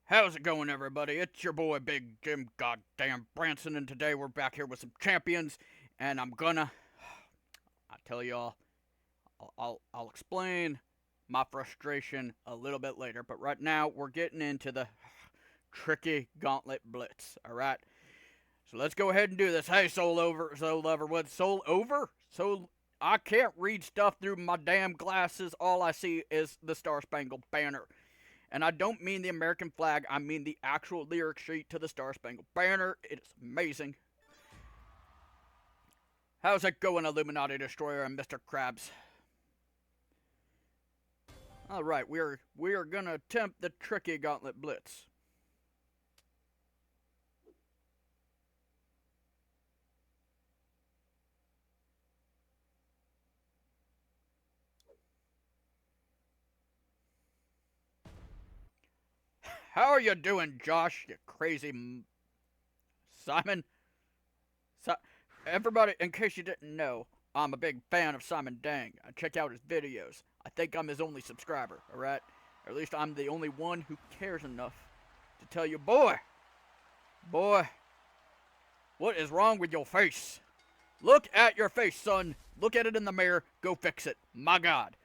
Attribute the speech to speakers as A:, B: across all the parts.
A: How's it going, everybody? It's your boy Big Jim Goddamn Branson, and today we're back here with some champions, and I tell y'all, I'll explain my frustration a little bit later, but right now we're getting into the tricky Gauntlet Blitz, alright? So let's go ahead and do this. Hey, Soul Lover, what, Soul Over? I can't read stuff through my damn glasses, all I see is the Star Spangled Banner. And I don't mean the American flag, I mean the actual lyric sheet to the Star Spangled Banner. It is amazing. How's it going, Illuminati Destroyer and Mr. Krabs? Alright, we are gonna attempt the tricky Gauntlet Blitz. How are you doing, Josh, you crazy Simon? So, everybody, in case you didn't know, I'm a big fan of Simon Dang. I check out his videos. I think I'm his only subscriber, alright? Or at least I'm the only one who cares enough to tell you, boy, what is wrong with your face? Look at your face, son. Look at it in the mirror. Go fix it. My God.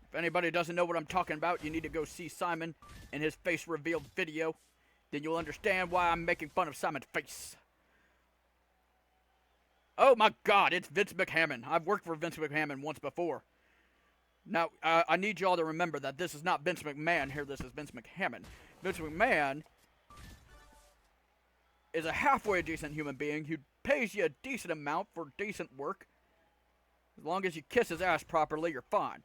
A: If anybody doesn't know what I'm talking about, you need to go see Simon in his face revealed video. Then you'll understand why I'm making fun of Simon's face. Oh my God, it's Vince McMahon. I've worked for Vince McMahon once before. Now, I need y'all to remember that this is not Vince McMahon here, this is Vince McMahon. Vince McMahon is a halfway decent human being who pays you a decent amount for decent work. As long as you kiss his ass properly, you're fine.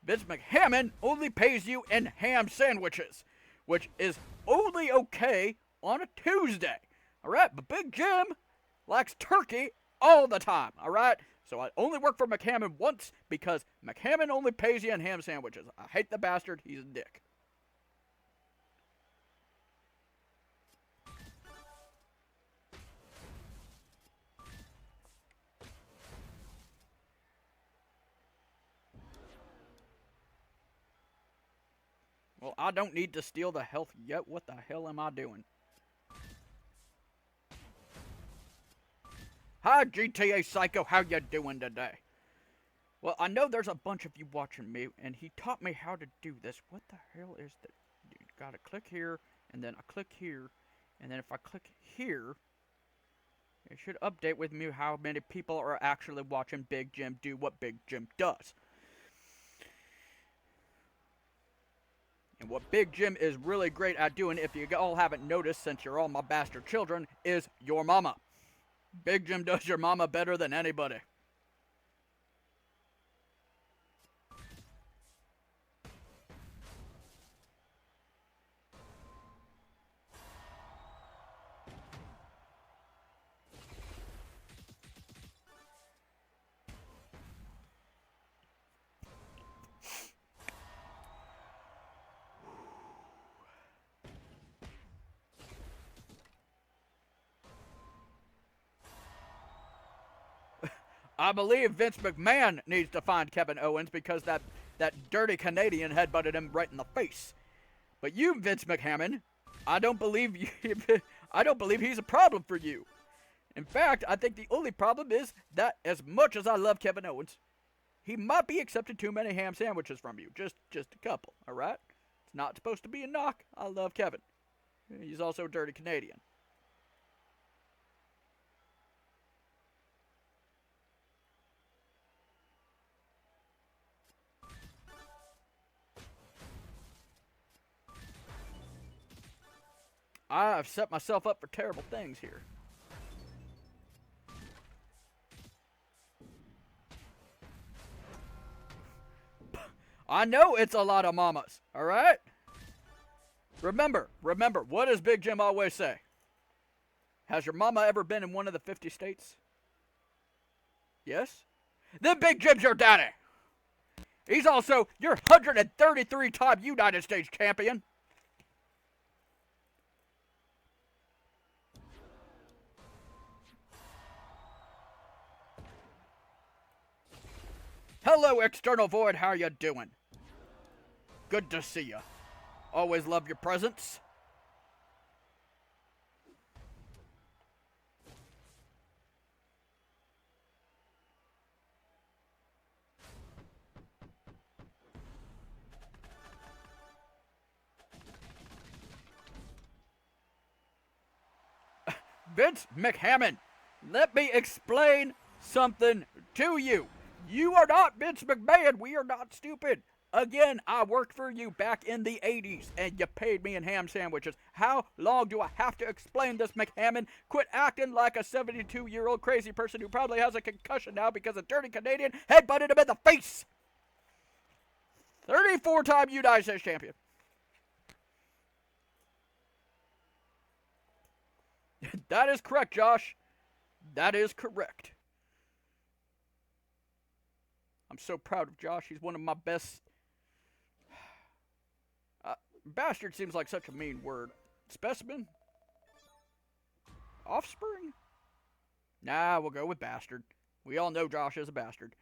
A: Vince McMahon only pays you in ham sandwiches, which is only okay on a Tuesday. Alright, but Big Jim likes turkey all the time, alright? So I only work for McMahon once because McMahon only pays you in ham sandwiches. I hate the bastard, he's a dick. Well, I don't need to steal the health yet. What the hell am I doing? Hi, GTA Psycho. How you doing today? Well, I know there's a bunch of you watching me, and he taught me how to do this. What the hell is that? You gotta click here, and then I click here, and then if I click here, it should update with me how many people are actually watching Big Jim do what Big Jim does. And what Big Jim is really great at doing, if you all haven't noticed since you're all my bastard children, is your mama. Big Jim does your mama better than anybody. I believe Vince McMahon needs to find Kevin Owens because that dirty Canadian headbutted him right in the face. But you, Vince McMahon, I don't believe he's a problem for you. In fact, I think the only problem is that as much as I love Kevin Owens, he might be accepting too many ham sandwiches from you. Just a couple, alright? It's not supposed to be a knock. I love Kevin. He's also a dirty Canadian. I've set myself up for terrible things here. I know it's a lot of mamas, alright? Remember, what does Big Jim always say? Has your mama ever been in one of the 50 states? Yes? Then Big Jim's your daddy! He's also your 133-time United States champion! Hello, External Void. How you doing? Good to see you. Always love your presence. Vince McMahon, let me explain something to you. You are not Vince McMahon. We are not stupid. Again, I worked for you back in the 80s, and you paid me in ham sandwiches. How long do I have to explain this, McMahon? Quit acting like a 72-year-old crazy person who probably has a concussion now because a dirty Canadian headbutted him in the face. 34-time United States champion. That is correct, Josh. That is correct. I'm so proud of Josh. He's one of my best. Bastard seems like such a mean word. Specimen? Offspring? Nah, we'll go with bastard. We all know Josh is a bastard.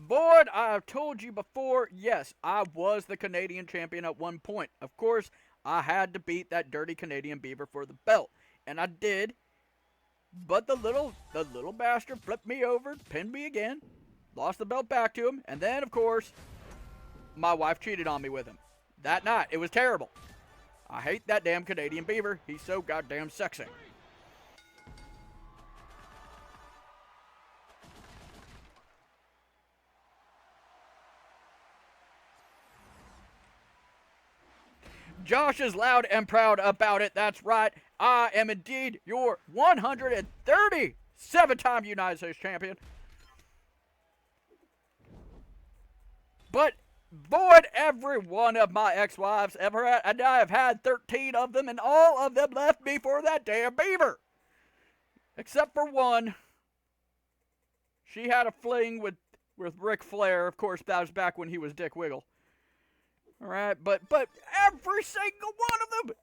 A: Boyd, I've told you before, yes, I was the Canadian champion at one point. Of course, I had to beat that dirty Canadian beaver for the belt. And I did. But the little bastard flipped me over, pinned me again, lost the belt back to him, and then, of course, my wife cheated on me with him. That night, it was terrible. I hate that damn Canadian beaver. He's so goddamn sexy. Josh is loud and proud about it. That's right. I am indeed your 137-time United States champion. But, Boyd, every one of my ex-wives ever had, and I have had 13 of them, and all of them left me for that damn beaver. Except for one. She had a fling with Ric Flair. Of course, that was back when he was Dick Wiggle. All right, but every single one of them.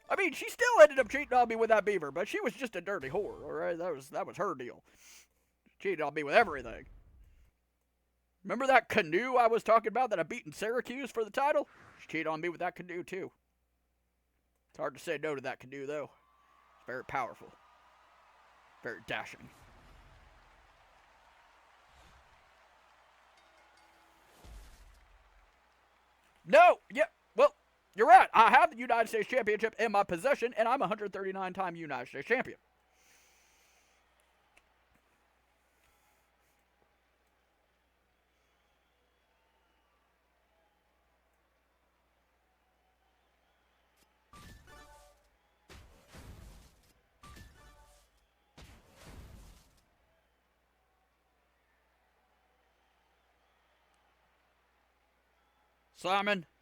A: I mean, she still ended up cheating on me with that beaver, but she was just a dirty whore. All right, that was her deal. She cheated on me with everything. Remember that canoe I was talking about that I beat in Syracuse for the title? She cheated on me with that canoe too. It's hard to say no to that canoe though. It's very powerful, very dashing. No, yeah, well, you're right. I have the United States Championship in my possession, and I'm a 139-time United States Champion.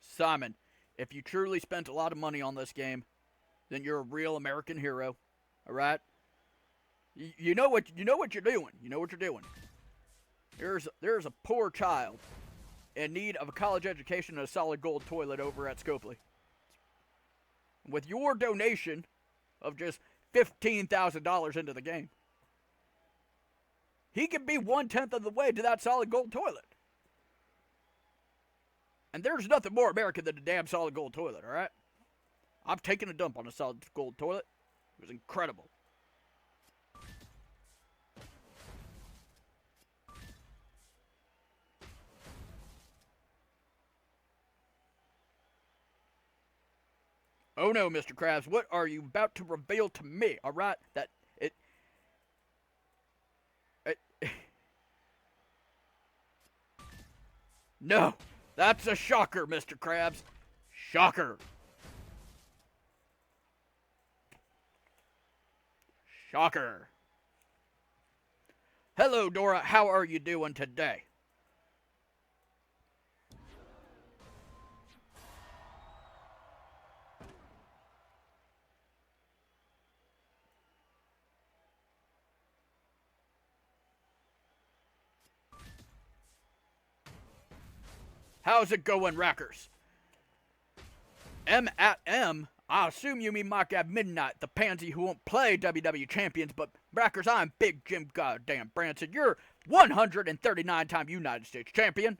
A: Simon, if you truly spent a lot of money on this game, then you're a real American hero. All right? You know what you're doing. You know what you're doing. There's a poor child in need of a college education and a solid gold toilet over at Scopely. With your donation of just $15,000 into the game, he could be 1/10 of the way to that solid gold toilet. And there's nothing more American than a damn solid gold toilet, all right? I've taken a dump on a solid gold toilet. It was incredible. Oh no, Mr. Krabs, what are you about to reveal to me, all right? That it No, that's a shocker, Mr. Krabs. Shocker. Shocker. Hello, Dora. How are you doing today? How's it going, Rackers? M at M? I assume you mean Mike at Midnight, the pansy who won't play WWE Champions, but Rackers, I'm Big Jim Goddamn Branson, your 139-time United States Champion.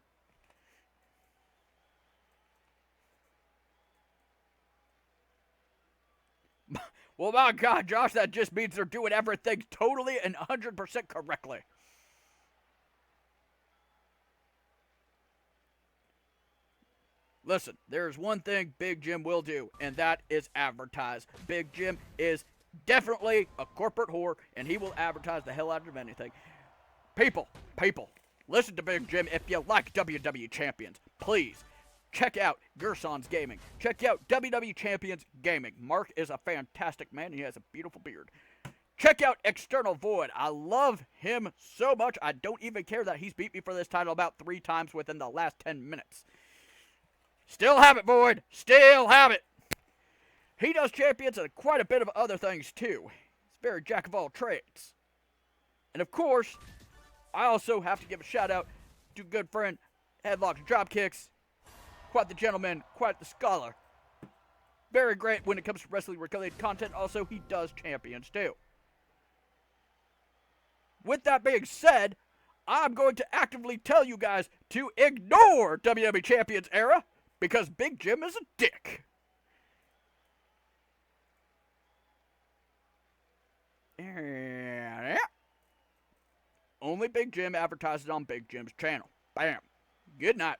A: Well, my God, Josh, that just means they're doing everything totally and 100% correctly. Listen, there's one thing Big Jim will do, and that is advertise. Big Jim is definitely a corporate whore, and he will advertise the hell out of anything. People, listen to Big Jim if you like WWE Champions. Please, check out Gerson's Gaming. Check out WWE Champions Gaming. Mark is a fantastic man, and he has a beautiful beard. Check out External Void. I love him so much, I don't even care that he's beat me for this title about 3 times within the last 10 minutes. Still have it, Void. Still have it. He does champions and quite a bit of other things, too. He's very jack of all trades. And, of course, I also have to give a shout-out to good friend Headlocks Dropkicks. Quite the gentleman, quite the scholar. Very great when it comes to wrestling-related content. Also, he does champions, too. With that being said, I'm going to actively tell you guys to ignore WWE Champions era, because Big Jim is a dick. Only Big Jim advertises on Big Jim's channel. Bam. Good night.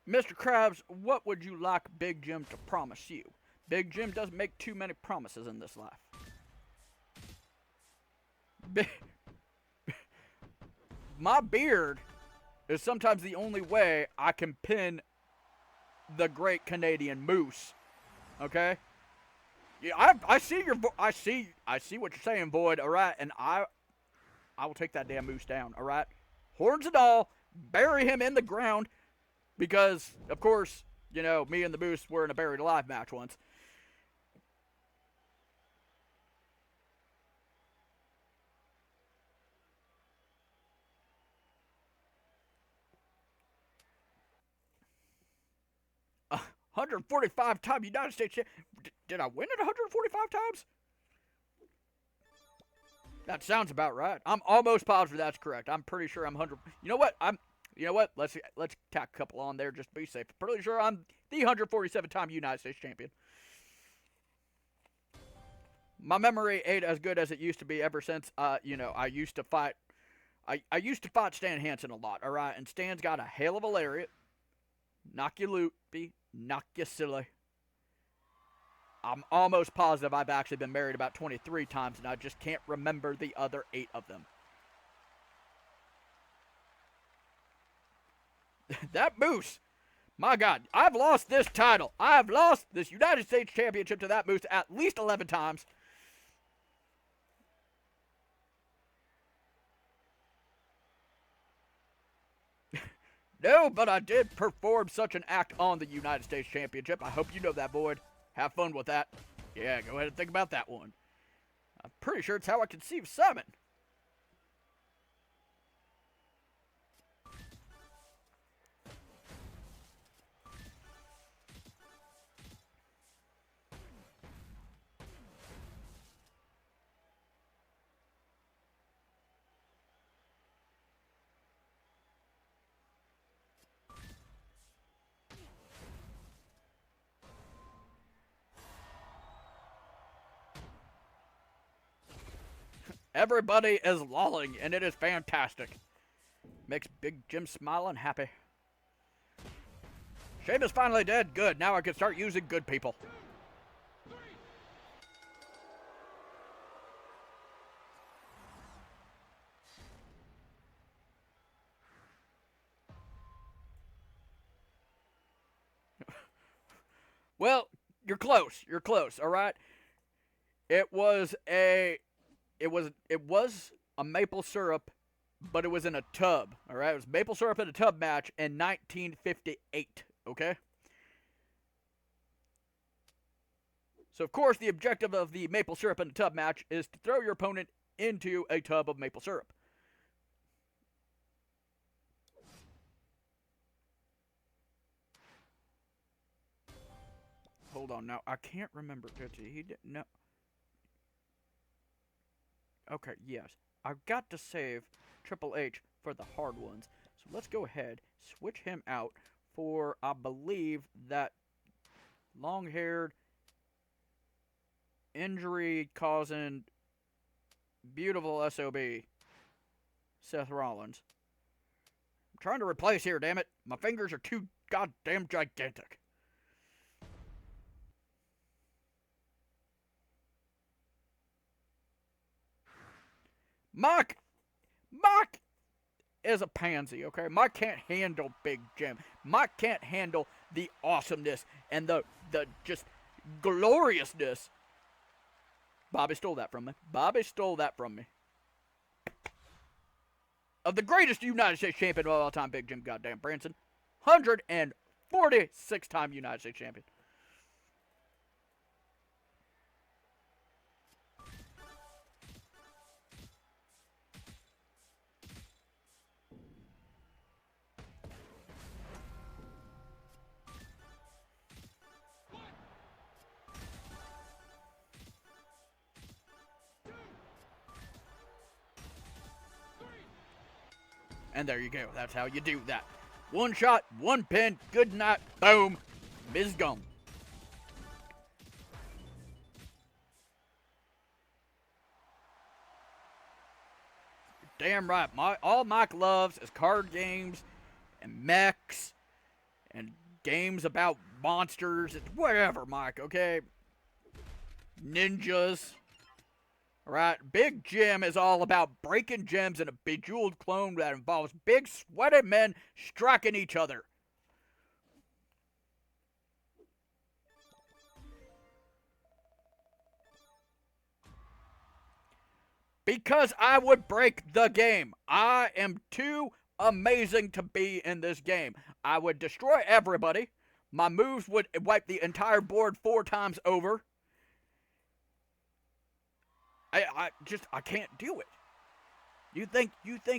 A: Mr. Krabs, what would you like Big Jim to promise you? Big Jim doesn't make too many promises in this life. My beard is sometimes the only way I can pin the Great Canadian Moose. Okay? Yeah, I see your I see what you're saying, Void. All right, and I will take that damn moose down. All right, horns and all, bury him in the ground. Because, of course, you know, me and the Moose were in a buried alive match once. Uh, 145-time United States champion. Did I win it 145 times? That sounds about right. I'm almost positive that's correct. I'm pretty sure I'm 100. You know what? You know what? Let's tack a couple on there just to be safe. Pretty sure I'm the 147-time United States champion. My memory ain't as good as it used to be ever since, you know, I used to fight Stan Hansen a lot, all right? And Stan's got a hell of a lariat. Knock you loopy, knock you silly. I'm almost positive I've actually been married about 23 times, and I just can't remember the other 8 of them. That Moose, my God, I've lost this title. I've lost this United States Championship to that Moose at least 11 times. No, but I did perform such an act on the United States Championship. I hope you know that, Void. Have fun with that. Yeah, go ahead and think about that one. I'm pretty sure it's how I conceived Simon. Everybody is lolling, and it is fantastic. Makes Big Jim smile and happy. Shame is finally dead. Good. Now I can start using good people. Well, you're close. You're close. All right. It was a maple syrup, but it was in a tub. All right. It was maple syrup in a tub match in 1958. Okay. So of course the objective of the maple syrup in a tub match is to throw your opponent into a tub of maple syrup. Hold on now. I can't remember. He didn't. No. Okay, yes. I've got to save Triple H for the hard ones. So let's go ahead, switch him out for, I believe, that long-haired, injury-causing, beautiful SOB, Seth Rollins. I'm trying to replace here, damn it. My fingers are too goddamn gigantic. Mike is a pansy, okay? Mike can't handle Big Jim. Mike can't handle the awesomeness and the just gloriousness. Bobby stole that from me. Bobby stole that from me. Of the greatest United States champion of all time, Big Jim goddamn Branson. 146-time United States champion. And there you go. That's how you do that. One shot, one pin, good night, boom, Miz gone. Damn right. All Mike loves is card games and mechs and games about monsters and whatever, Mike, okay? Ninjas. Right, Big Jim is all about breaking gems in a bejeweled clone that involves big sweaty men striking each other. Because I would break the game. I am too amazing to be in this game. I would destroy everybody. My moves would wipe the entire board 4 times over. I can't do it. You think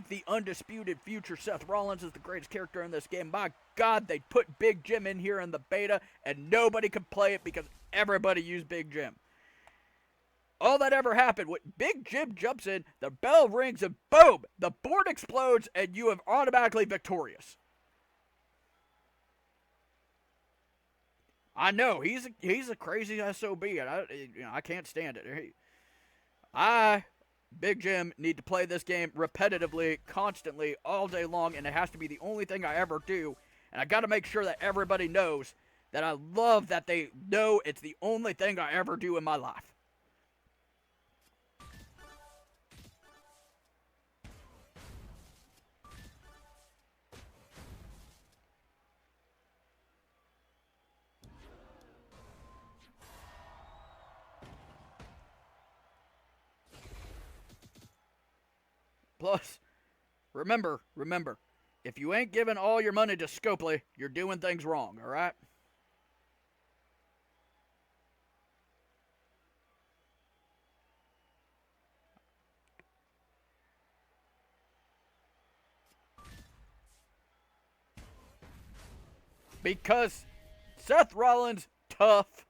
A: the undisputed future Seth Rollins is the greatest character in this game? My God, they put Big Jim in here in the beta, and nobody could play it because everybody used Big Jim. All that ever happened, when Big Jim jumps in, the bell rings, and boom, the board explodes, and you are automatically victorious. I know he's a crazy SOB, and I can't stand it. Big Jim, need to play this game repetitively, constantly, all day long, and it has to be the only thing I ever do. And I got to make sure that everybody knows that I love that they know it's the only thing I ever do in my life. Plus, remember, if you ain't giving all your money to Scopely, you're doing things wrong, alright? Because Seth Rollins, tough,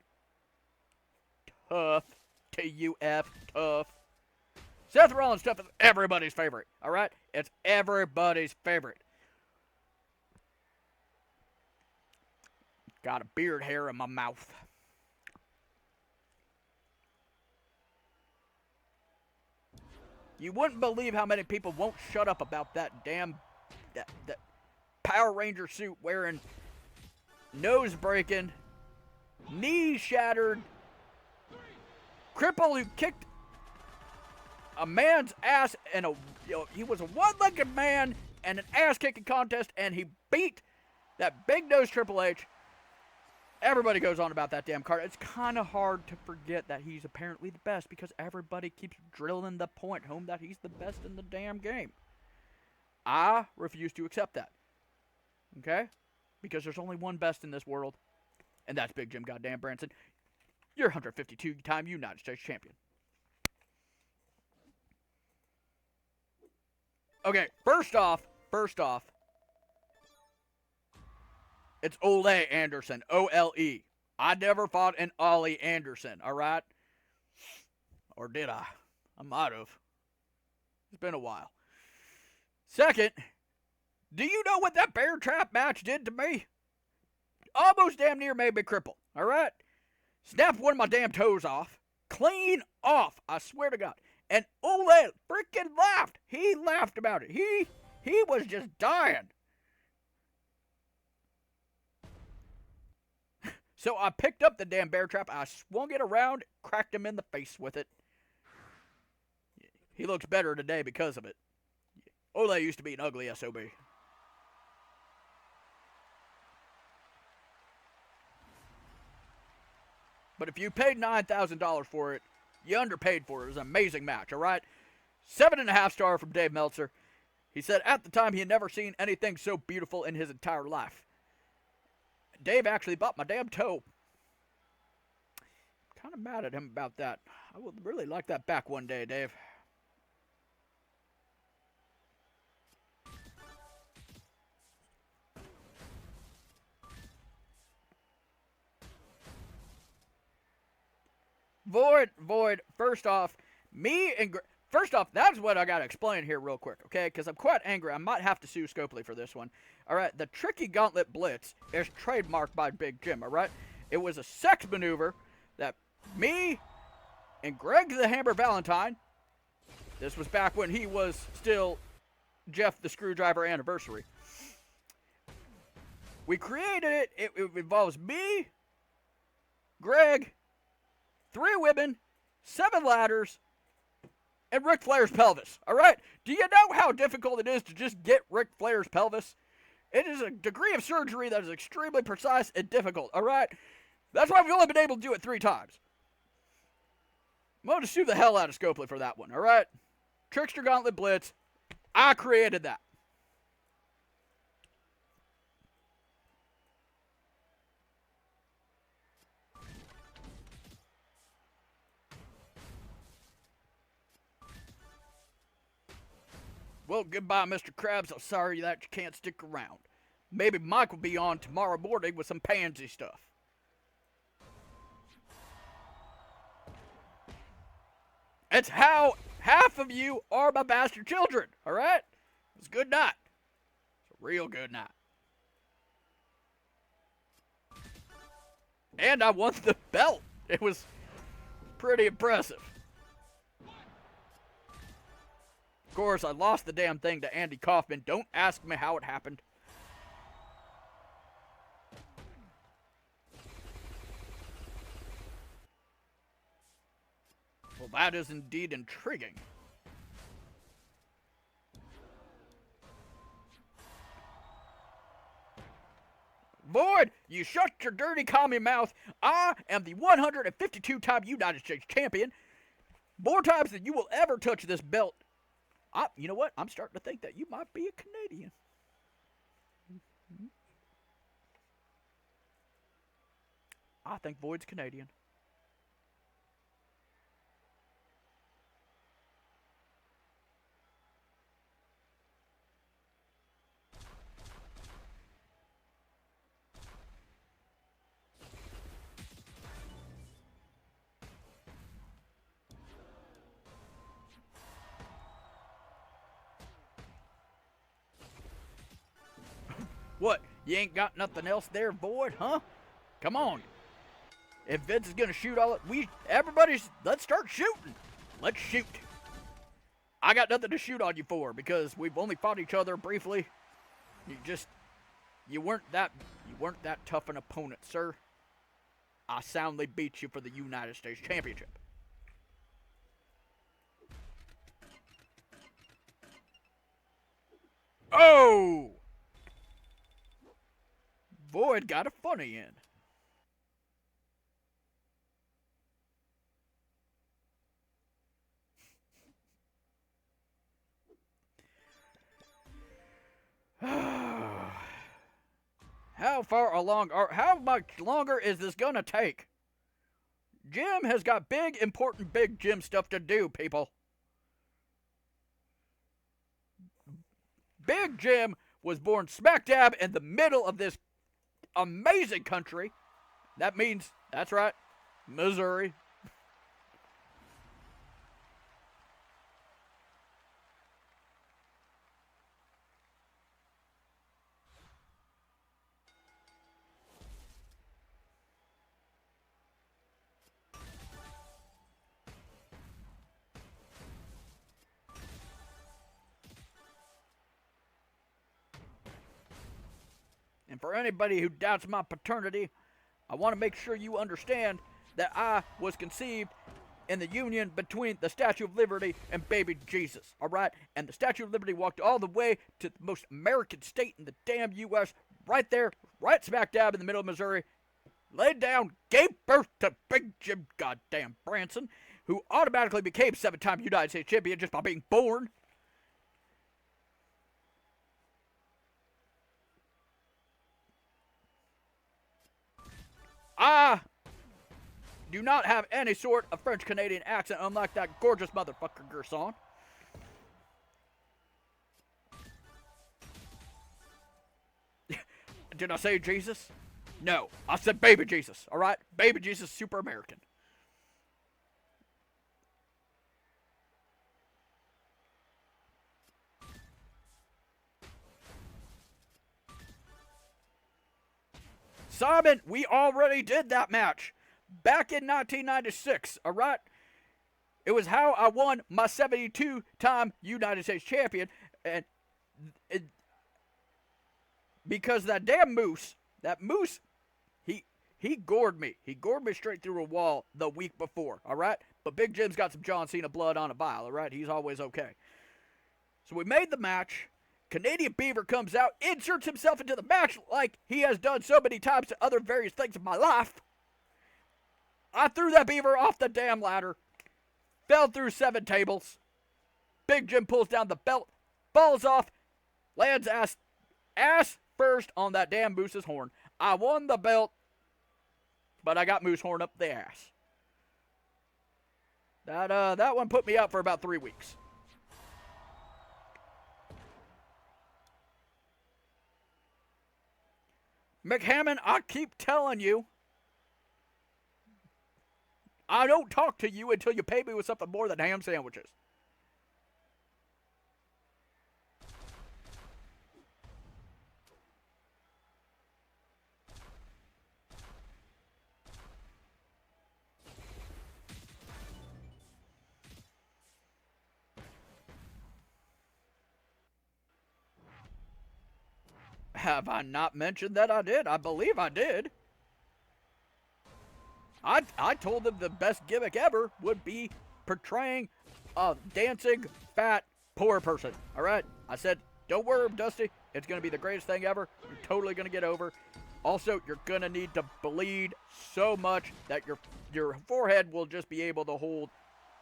A: T-U-F, tough. Seth Rollins stuff is everybody's favorite, alright? It's everybody's favorite. Got a beard hair in my mouth. You wouldn't believe how many people won't shut up about that damn that Power Ranger suit wearing, nose breaking, knee shattered, cripple who kicked a man's ass and he was a one-legged man and an ass-kicking contest, and he beat that big-nosed Triple H. Everybody goes on about that damn card. It's kind of hard to forget that he's apparently the best because everybody keeps drilling the point home that he's the best in the damn game. I refuse to accept that. Okay? Because there's only one best in this world, and that's Big Jim goddamn Branson. You're 152-time United States champion. Okay, first off, it's Ole Anderson, O-L-E. I never fought an Ollie Anderson, all right? Or did I? I might have. It's been a while. Second, do you know what that bear trap match did to me? Almost damn near made me cripple, all right? Snapped one of my damn toes off. Clean off, I swear to God. And Ole freaking laughed. He laughed about it. He was just dying. So I picked up the damn bear trap. I swung it around, cracked him in the face with it. He looks better today because of it. Ole used to be an ugly SOB. But if you paid $9,000 for it, you underpaid for it. It was an amazing match, all right? 7.5 star from Dave Meltzer. He said at the time he had never seen anything so beautiful in his entire life. Dave actually bought my damn toe. Kind of mad at him about that. I would really like that back one day, Dave. Void, first off, that's what I gotta explain here real quick, okay? Because I'm quite angry. I might have to sue Scopely for this one. Alright, the tricky Gauntlet Blitz is trademarked by Big Jim, alright? It was a sex maneuver that me and Greg the Hammer Valentine, this was back when he was still Jeff the Screwdriver Anniversary. We created it. It involves me, Greg, 3 women, 7 ladders, and Ric Flair's pelvis. Alright? Do you know how difficult it is to just get Ric Flair's pelvis? It is a degree of surgery that is extremely precise and difficult. Alright? That's why we've only been able to do it 3 times. I'm going to sue the hell out of Scopely for that one. Alright? Trickster Gauntlet Blitz. I created that. Well, goodbye, Mr. Krabs. I'm sorry that you can't stick around. Maybe Mike will be on tomorrow morning with some pansy stuff. It's how half of you are my bastard children, alright? It's a good night. It's a real good night. And I won the belt. It was pretty impressive. Of course, I lost the damn thing to Andy Kaufman. Don't ask me how it happened. Well, that is indeed intriguing. Void, you shut your dirty commie mouth. I am the 152-time United States champion. More times than you will ever touch this belt. You know what? I'm starting to think that you might be a Canadian. I think Void's Canadian. What? You ain't got nothing else there, Void, huh? Come on. If Vince is gonna shoot let's start shooting. Let's shoot. I got nothing to shoot on you for because we've only fought each other briefly. You weren't that tough an opponent, sir. I soundly beat you for the United States Championship. Oh! Void got a funny in. How much longer is this gonna take? Jim has got important big Jim stuff to do, people. Big Jim was born smack dab in the middle of this amazing country. That means, that's right, Missouri. And for anybody who doubts my paternity, I want to make sure you understand that I was conceived in the union between the Statue of Liberty and baby Jesus, alright? And the Statue of Liberty walked all the way to the most American state in the damn U.S., right there, right smack dab in the middle of Missouri, laid down, gave birth to Big Jim goddamn Branson, who automatically became 7-time United States champion just by being born. I do not have any sort of French-Canadian accent, unlike that gorgeous motherfucker Gerson. Did I say Jesus? No, I said baby Jesus, alright? Baby Jesus, super American. Simon, we already did that match back in 1996, alright? It was how I won my 72-time United States champion, and because that moose, he gored me. He gored me straight through a wall the week before, alright? But Big Jim's got some John Cena blood on a vial, alright? He's always okay. So we made the match. Canadian Beaver comes out, inserts himself into the match like he has done so many times to other various things in my life. I threw that Beaver off the damn ladder, fell through 7 tables. Big Jim pulls down the belt, falls off, lands ass first on that damn moose's horn. I won the belt, but I got moose horn up the ass. That one put me out for about 3 weeks. McHammond, I keep telling you, I don't talk to you until you pay me with something more than ham sandwiches. Have I not mentioned that I did? I believe I did. I told them the best gimmick ever would be portraying a dancing, fat, poor person. Alright? I said, don't worry, Dusty. It's going to be the greatest thing ever. You're totally going to get over. Also, you're going to need to bleed so much that your forehead will just be able to hold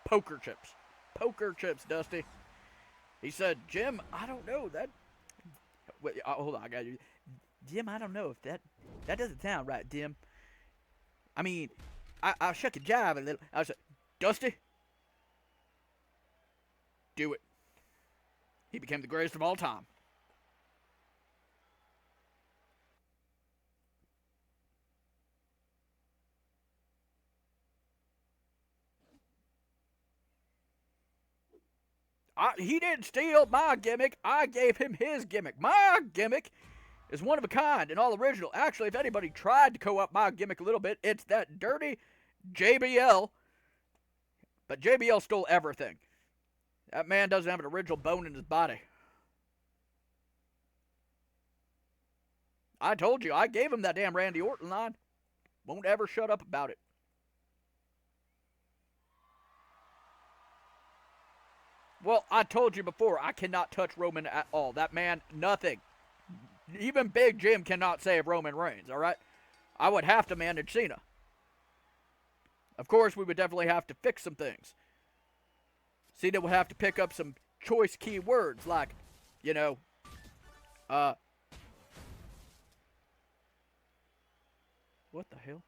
A: poker chips. Poker chips, Dusty. He said, Jim, I don't know. Wait, hold on, I got you. Jim, I don't know if that doesn't sound right, Jim. I mean, I'll shuck your jive a little. I said, Dusty, do it. He became the greatest of all time. He didn't steal my gimmick. I gave him his gimmick. My gimmick is one of a kind and all original. Actually, if anybody tried to co-opt my gimmick a little bit, it's that dirty JBL. But JBL stole everything. That man doesn't have an original bone in his body. I told you, I gave him that damn Randy Orton line. Won't ever shut up about it. Well, I told you before, I cannot touch Roman at all. That man, nothing. Even Big Jim cannot save Roman Reigns, all right? I would have to manage Cena. Of course, we would definitely have to fix some things. Cena would have to pick up some choice key words like, you know, what the hell?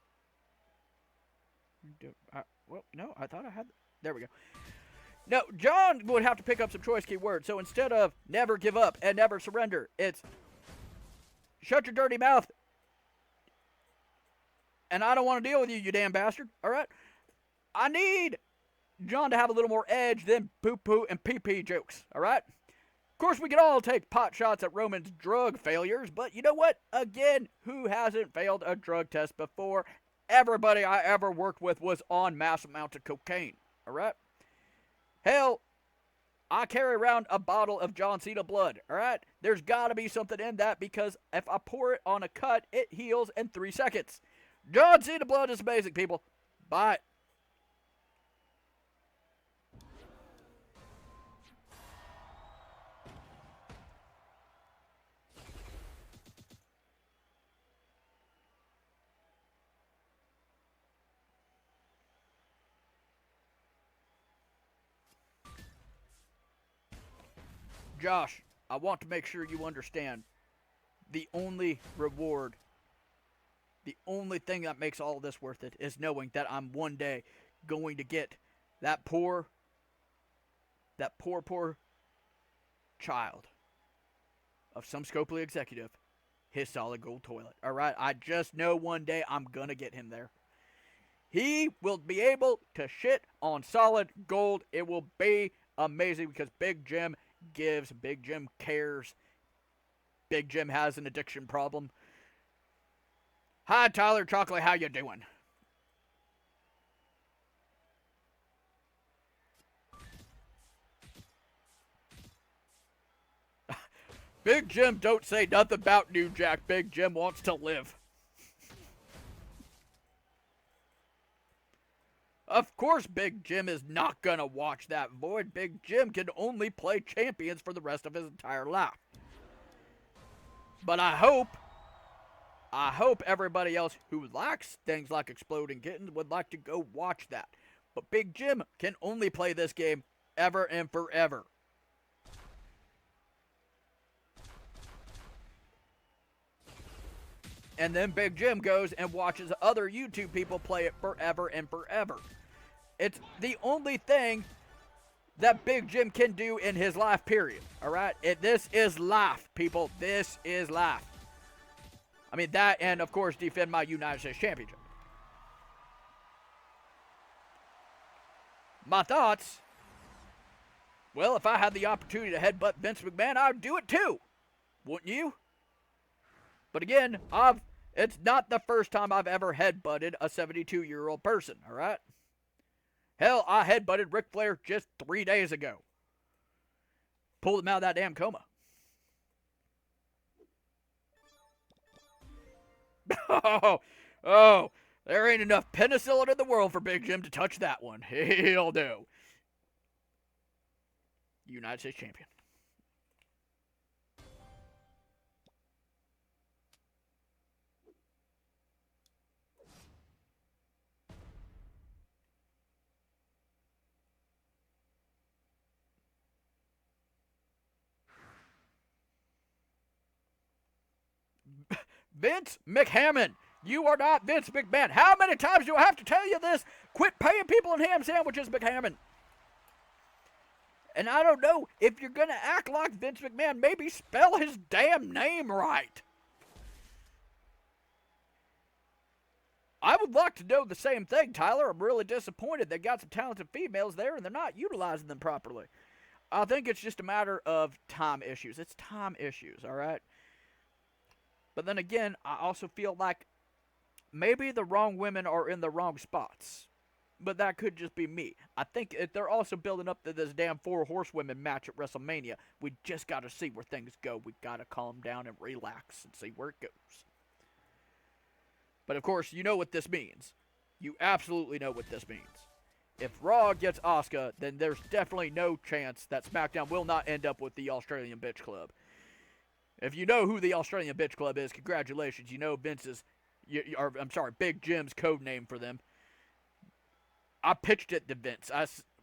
A: Well, no, I thought I had. There we go. No, John would have to pick up some choice key words. So instead of never give up and never surrender, it's shut your dirty mouth. And I don't want to deal with you, you damn bastard. All right? I need John to have a little more edge than poo-poo and pee-pee jokes. All right? Of course, we can all take pot shots at Roman's drug failures, but you know what? Again, who hasn't failed a drug test before? Everybody I ever worked with was on mass amounts of cocaine. All right? Hell, I carry around a bottle of John Cena blood, all right? There's got to be something in that because if I pour it on a cut, it heals in 3 seconds. John Cena blood is amazing, people. Buy it. Josh, I want to make sure you understand the only reward, the only thing that makes all of this worth it is knowing that I'm one day going to get that poor child of some Scopely executive his solid gold toilet. All right? I just know one day I'm going to get him there. He will be able to shit on solid gold. It will be amazing because Big Jim gives, Big Jim cares. Big Jim has an addiction problem. Hi, Tyler Chocolate, how you doing? Big Jim don't say nothing about New Jack. Big Jim wants to live. Of course Big Jim is not going to watch that void. Big Jim can only play champions for the rest of his entire life. But I hope everybody else who likes things like Exploding Kittens would like to go watch that. But Big Jim can only play this game ever and forever. And then Big Jim goes and watches other YouTube people play it forever and forever. It's the only thing that Big Jim can do in his life, period. All right? This is life, people. This is life. I mean, that and, of course, defend my United States Championship. My thoughts? Well, if I had the opportunity to headbutt Vince McMahon, I would do it too. Wouldn't you? But again, it's not the first time I've ever headbutted a 72-year-old person, all right? Hell, I headbutted Ric Flair just 3 days ago. Pulled him out of that damn coma. Oh, there ain't enough penicillin in the world for Big Jim to touch that one. He'll do. United States Champion. Vince McMahon. You are not Vince McMahon. How many times do I have to tell you this? Quit paying people in ham sandwiches, McMahon. And I don't know, if you're going to act like Vince McMahon, maybe spell his damn name right. I would like to know the same thing, Tyler. I'm really disappointed they got some talented females there and they're not utilizing them properly. I think it's just a matter of time issues. It's time issues, all right? But then again, I also feel like maybe the wrong women are in the wrong spots. But that could just be me. I think if they're also building up to this damn 4 horsewomen match at WrestleMania. We just got to see where things go. We got to calm down and relax and see where it goes. But of course, you know what this means. You absolutely know what this means. If Raw gets Asuka, then there's definitely no chance that SmackDown will not end up with the Australian Bitch Club. If you know who the Australian Bitch Club is, congratulations. You know Vince's, Big Jim's code name for them. I pitched it to Vince.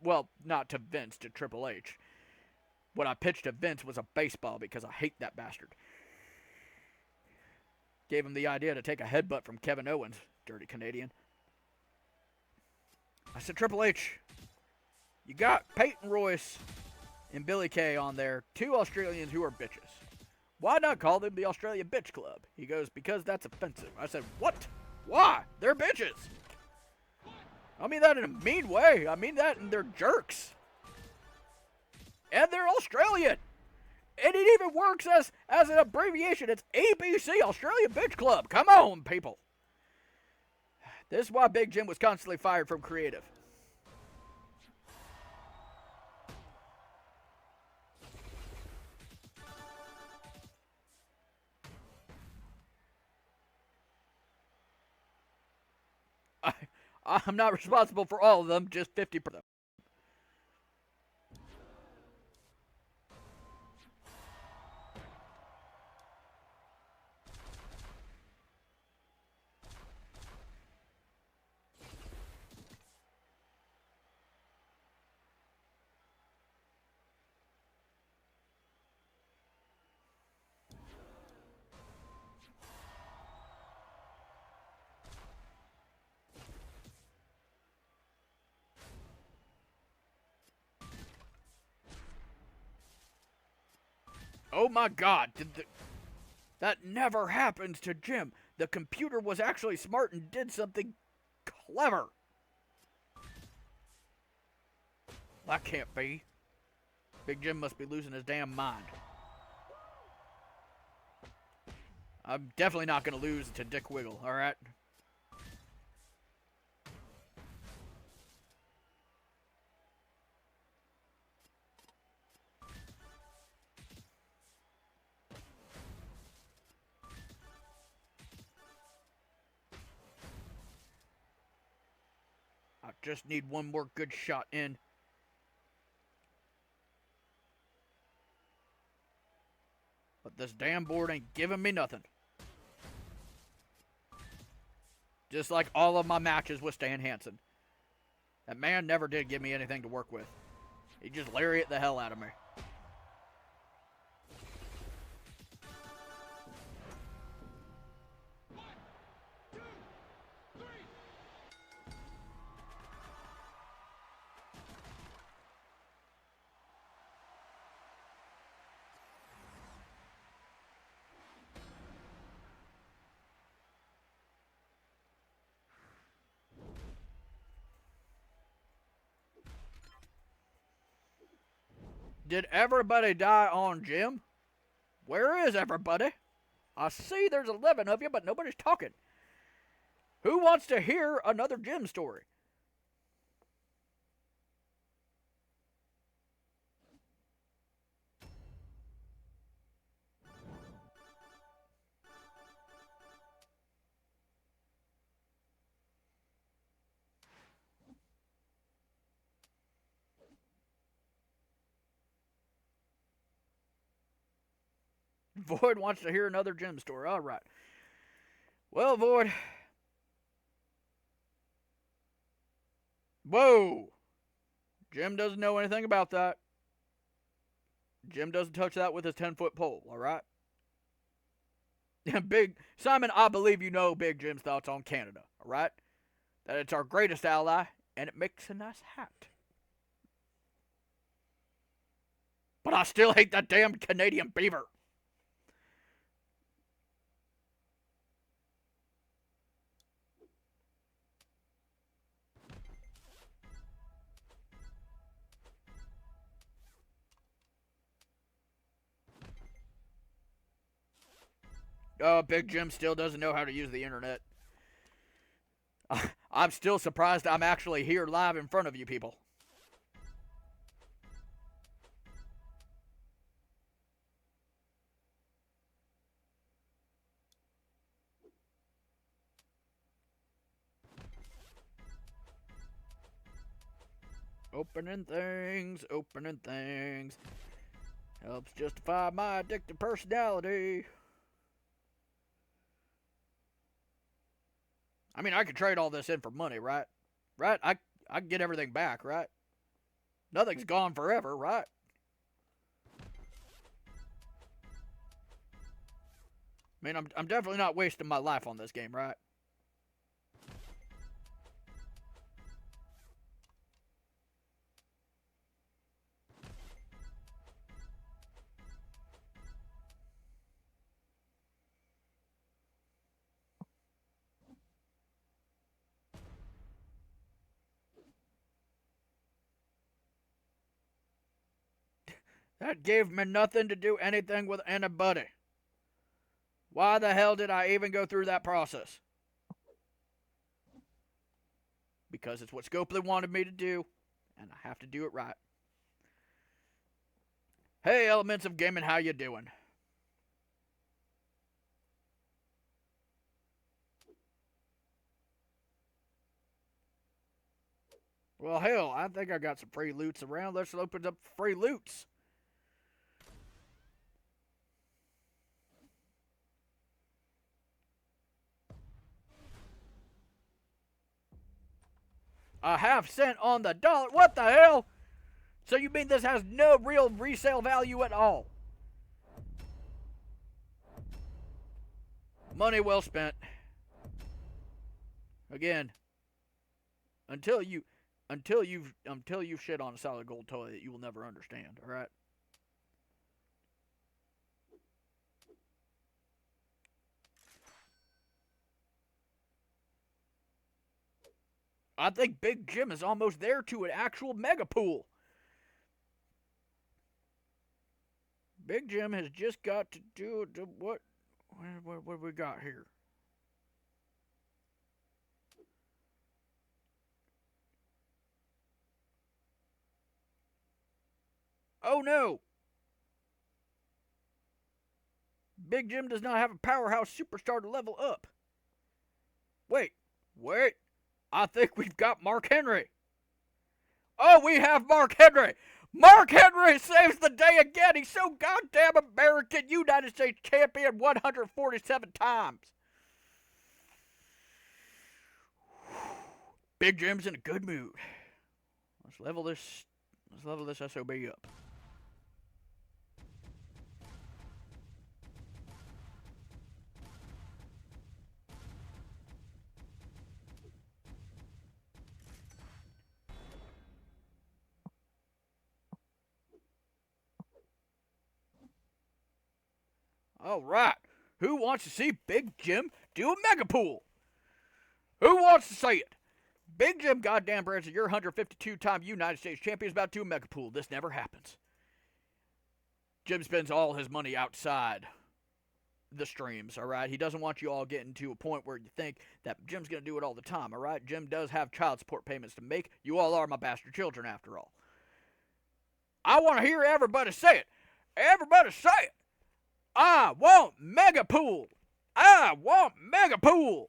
A: Well, not to Vince, to Triple H. What I pitched to Vince was a baseball because I hate that bastard. Gave him the idea to take a headbutt from Kevin Owens, dirty Canadian. I said, Triple H, you got Peyton Royce and Billy Kay on there, 2 Australians who are bitches. Why not call them the Australian Bitch Club? He goes, because that's offensive. I said, what? Why? They're bitches. I mean that in a mean way. I mean that in they're jerks. And they're Australian. And it even works as an abbreviation. It's ABC, Australian Bitch Club. Come on, people. This is why Big Jim was constantly fired from creative. I'm not responsible for all of them, just 50%. Oh my God, that never happens to Jim. The computer was actually smart and did something clever. That can't be. Big Jim must be losing his damn mind. I'm definitely not going to lose to Dick Wiggle, alright? I just need one more good shot in. But this damn board ain't giving me nothing. Just like all of my matches with Stan Hansen. That man never did give me anything to work with. He just lariat the hell out of me. Did everybody die on Jim? Where is everybody? I see there's 11 of you, but nobody's talking. Who wants to hear another Jim story? Void wants to hear another Jim story. All right. Well, Void. Whoa. Jim doesn't know anything about that. Jim doesn't touch that with his 10-foot pole, all right? Big Simon, I believe you know Big Jim's thoughts on Canada, all right? That it's our greatest ally, and it makes a nice hat. But I still hate that damn Canadian beaver. Oh, Big Jim still doesn't know how to use the internet. I'm still surprised I'm actually here live in front of you people. Opening things. Helps justify my addictive personality. I mean, I could trade all this in for money, right? Right? I can get everything back, right? Nothing's gone forever, right? I mean, I'm definitely not wasting my life on this game, right? That gave me nothing to do anything with anybody. Why the hell did I even go through that process? Because it's what Scopely wanted me to do, and I have to do it right. Hey, Elements of Gaming, how you doing? Well, hell, I think I got some free loots around. Let's open up free loots. A half cent on the dollar. What the hell? So you mean this has no real resale value at all? Money well spent. Again, until you shit on a solid gold toilet, you will never understand. All right. I think Big Jim is almost there to an actual mega pool. Big Jim has just got to do what? What we got here? Oh no! Big Jim does not have a powerhouse superstar to level up. Wait. I think we've got Mark Henry. Oh, we have Mark Henry. Mark Henry saves the day again. He's so goddamn American. United States champion 147 times. Big Jim's in a good mood. Let's level this SOB up. All right. Who wants to see Big Jim do a mega pool? Who wants to say it? Big Jim goddamn Branson, you're 152-time United States champion, is about to do a mega pool. This never happens. Jim spends all his money outside the streams, all right? He doesn't want you all getting to a point where you think that Jim's going to do it all the time, all right? Jim does have child support payments to make. You all are my bastard children, after all. I want to hear everybody say it. Everybody say it. I want mega pool. I want mega pool.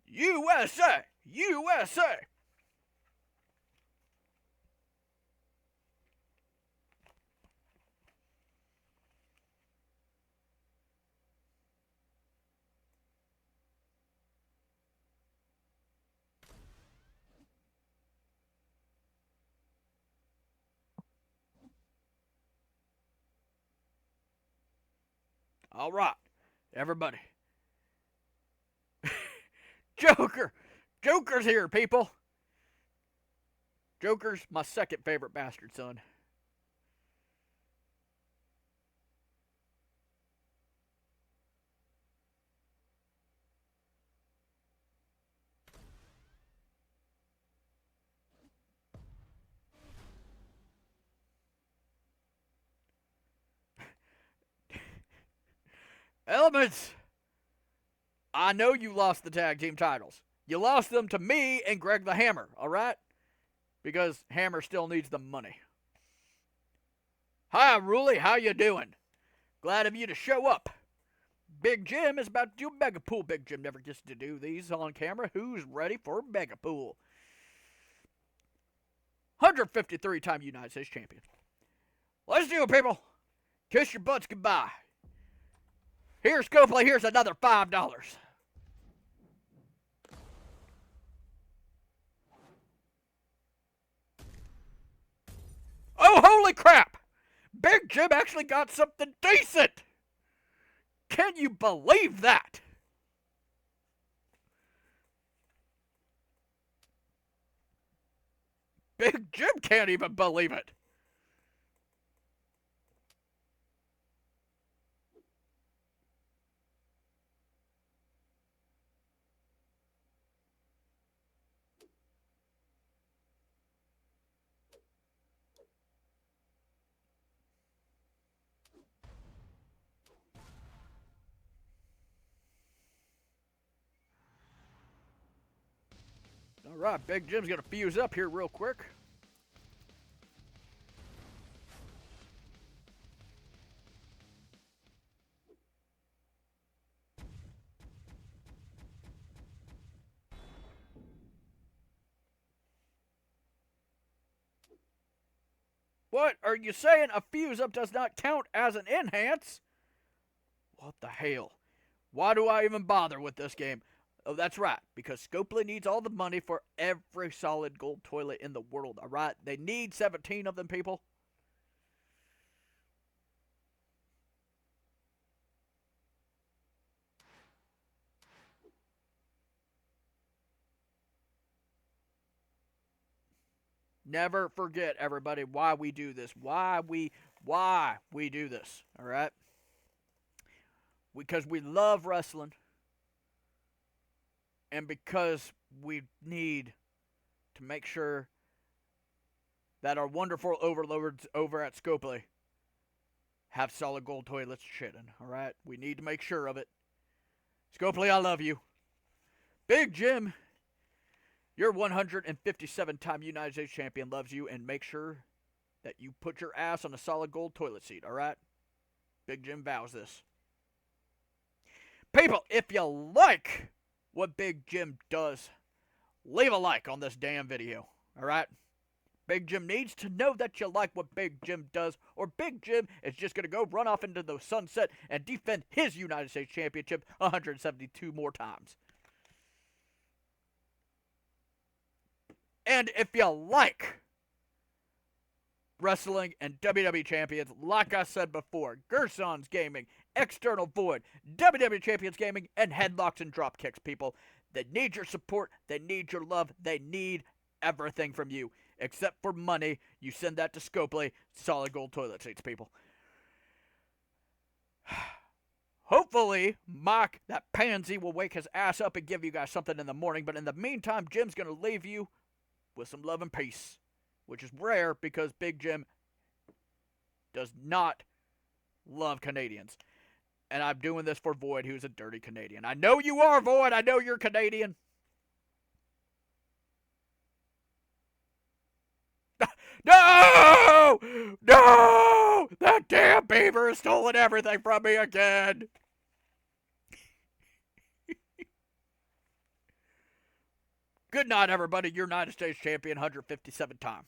A: USA. USA. All right, everybody. Joker's here, people. Joker's my second favorite bastard son. Elements, I know you lost the tag team titles. You lost them to me and Greg the Hammer, all right? Because Hammer still needs the money. Hi, Ruley. How you doing? Glad of you to show up. Big Jim is about to do Mega Pool. Big Jim never gets to do these on camera. Who's ready for Mega Pool? 153-time United States champion. Let's do it, people. Kiss your butts goodbye. Here's Copley. Here's another $5. Oh, holy crap! Big Jim actually got something decent! Can you believe that? Big Jim can't even believe it. All right, Big Jim's going to fuse up here real quick. What are you saying? A fuse up does not count as an enhance? What the hell? Why do I even bother with this game? Oh, that's right, because Scopely needs all the money for every solid gold toilet in the world, all right? They need 17 of them, people. Never forget, everybody, why we do this. Why we do this, all right? Because we love wrestling. And because we need to make sure that our wonderful overlords over at Scopely have solid gold toilets shitting, alright? We need to make sure of it. Scopely, I love you. Big Jim, your 157-time United States champion loves you, and make sure that you put your ass on a solid gold toilet seat, alright? Big Jim vows this. People, if you like what Big Jim does, leave a like on this damn video, alright? Big Jim needs to know that you like what Big Jim does, or Big Jim is just going to go run off into the sunset and defend his United States Championship 172 more times. And if you like wrestling and WWE champions, like I said before, Gerson's Gaming, External Void, WWE Champions Gaming, and Headlocks and Dropkicks, people. They need your support. They need your love. They need everything from you. Except for money. You send that to Scopely. Solid gold toilet seats, people. Hopefully, Mike, that pansy, will wake his ass up and give you guys something in the morning. But in the meantime, Jim's going to leave you with some love and peace. Which is rare because Big Jim does not love Canadians. And I'm doing this for Void, who's a dirty Canadian. I know you are, Void. I know you're Canadian. No! No! That damn beaver has stolen everything from me again. Good night, everybody. Your United States champion, 157 times.